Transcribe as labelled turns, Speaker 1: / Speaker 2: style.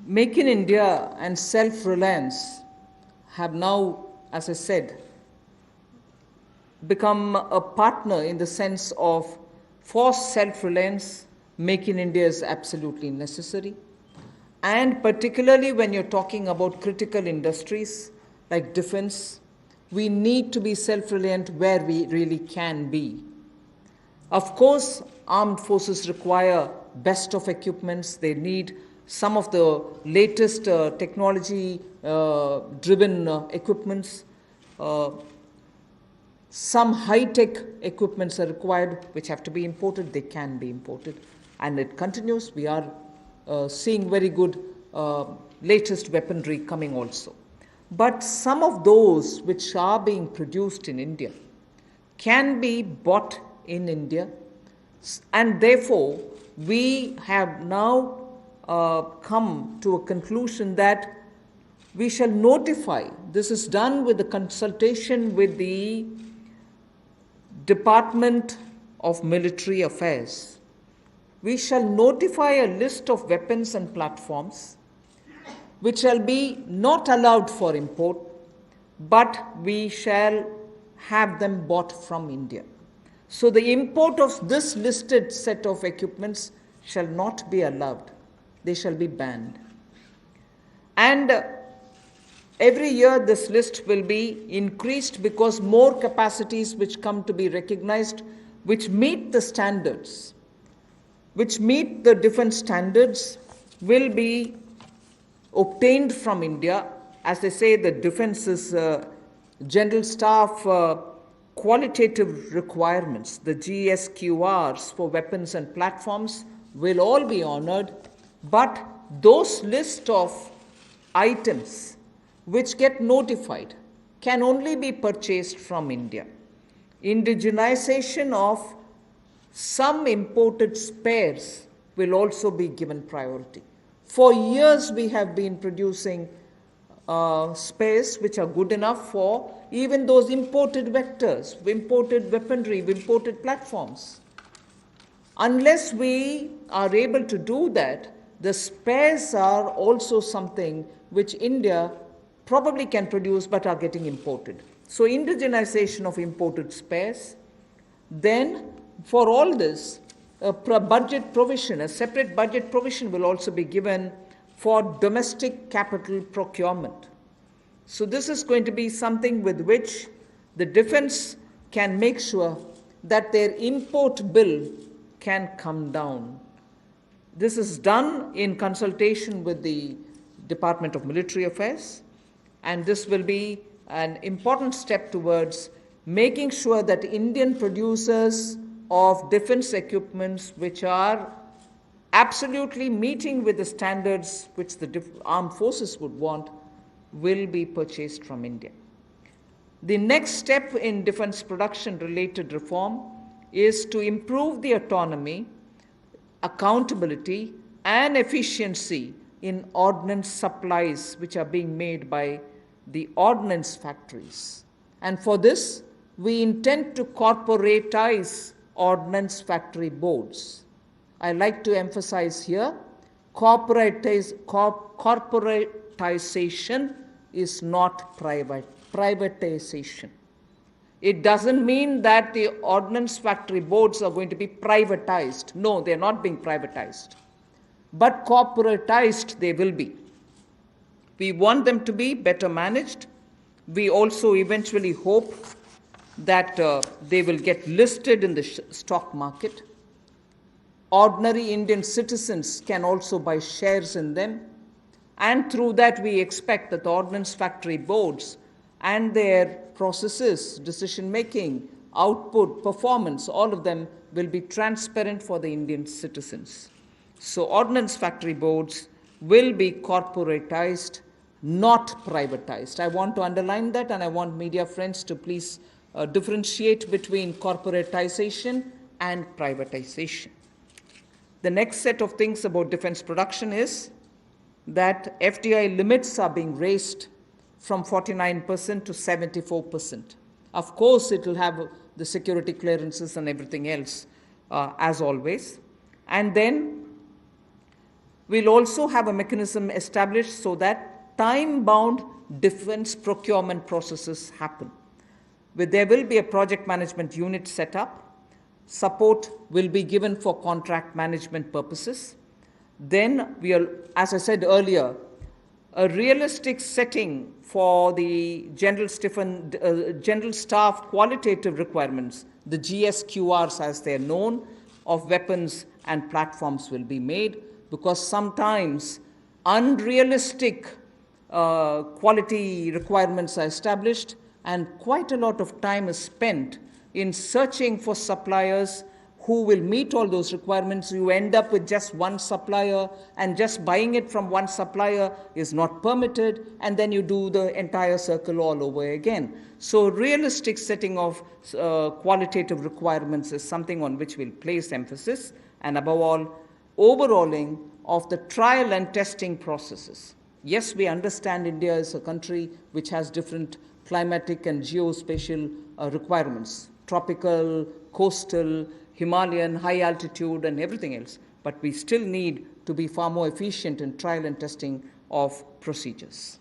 Speaker 1: Make in India and self-reliance have now, as I said, become a partner in the sense of for self-reliance, Make in India is absolutely necessary. And particularly when you're talking about critical industries like defense, we need to be self-reliant where we really can be. Of course, armed forces require best of equipments. They need some of the latest technology-driven equipments. Some high-tech equipments are required, which have to be imported. They can be imported. And it continues. We are seeing very good latest weaponry coming also. But some of those which are being produced in India can be bought in India, and therefore we have now come to a conclusion that we shall notify. This is done with the consultation with the Department of Military Affairs. We shall notify a list of weapons and platforms which shall be not allowed for import, but we shall have them bought from India. So the import of this listed set of equipments shall not be allowed. They shall be banned. And every year this list will be increased because more capacities which come to be recognized, which meet the standards, which meet the defense standards, will be obtained from India. As they say, the defense is general staff qualitative requirements, the GSQRs for weapons and platforms will all be honored, but those list of items which get notified can only be purchased from India. Indigenization of some imported spares will also be given priority. For years we have been producing spares which are good enough for even those imported vectors, imported weaponry, imported platforms. Unless we are able to do that, the spares are also something which India probably can produce but are getting imported. So indigenization of imported spares. Then for all this, a budget provision, a separate budget provision will also be given for domestic capital procurement. So this is going to be something with which the defense can make sure that their import bill can come down. This is done in consultation with the Department of Military Affairs, and this will be an important step towards making sure that Indian producers of defense equipments which are absolutely meeting with the standards which the armed forces would want will be purchased from India. The next step in defense production related reform is to improve the autonomy, accountability, and efficiency in ordnance supplies which are being made by the ordnance factories. And for this, we intend to corporatize ordnance factory boards. I like to emphasize here, corporatization is not privatization. It doesn't mean that the ordnance factory boards are going to be privatized. No, they're not being privatized. But corporatized they will be. We want them to be better managed. We also eventually hope that they will get listed in the stock market. Ordinary Indian citizens can also buy shares in them. And through that, we expect that the ordnance factory boards and their processes, decision-making, output, performance, all of them will be transparent for the Indian citizens. So ordnance factory boards will be corporatized, not privatized. I want to underline that, and I want media friends to please differentiate between corporatization and privatization. The next set of things about defense production is that FDI limits are being raised from 49% to 74%. Of course, it will have the security clearances and everything else, as always. And then We'll also have a mechanism established so that time-bound defense procurement processes happen. There will be a project management unit set up. Support will be given for contract management purposes. Then we are, as I said earlier, a realistic setting for the general staff qualitative requirements, the GSQRs as they're known, of weapons and platforms will be made, because sometimes unrealistic quality requirements are established and quite a lot of time is spent in searching for suppliers who will meet all those requirements. You end up with just one supplier, and just buying it from one supplier is not permitted, and then you do the entire circle all over again. So realistic setting of qualitative requirements is something on which we'll place emphasis, and above all, overhauling of the trial and testing processes. Yes, we understand India is a country which has different climatic and geospatial requirements, tropical, coastal, Himalayan, high altitude, and everything else. But we still need to be far more efficient in trial and testing of procedures.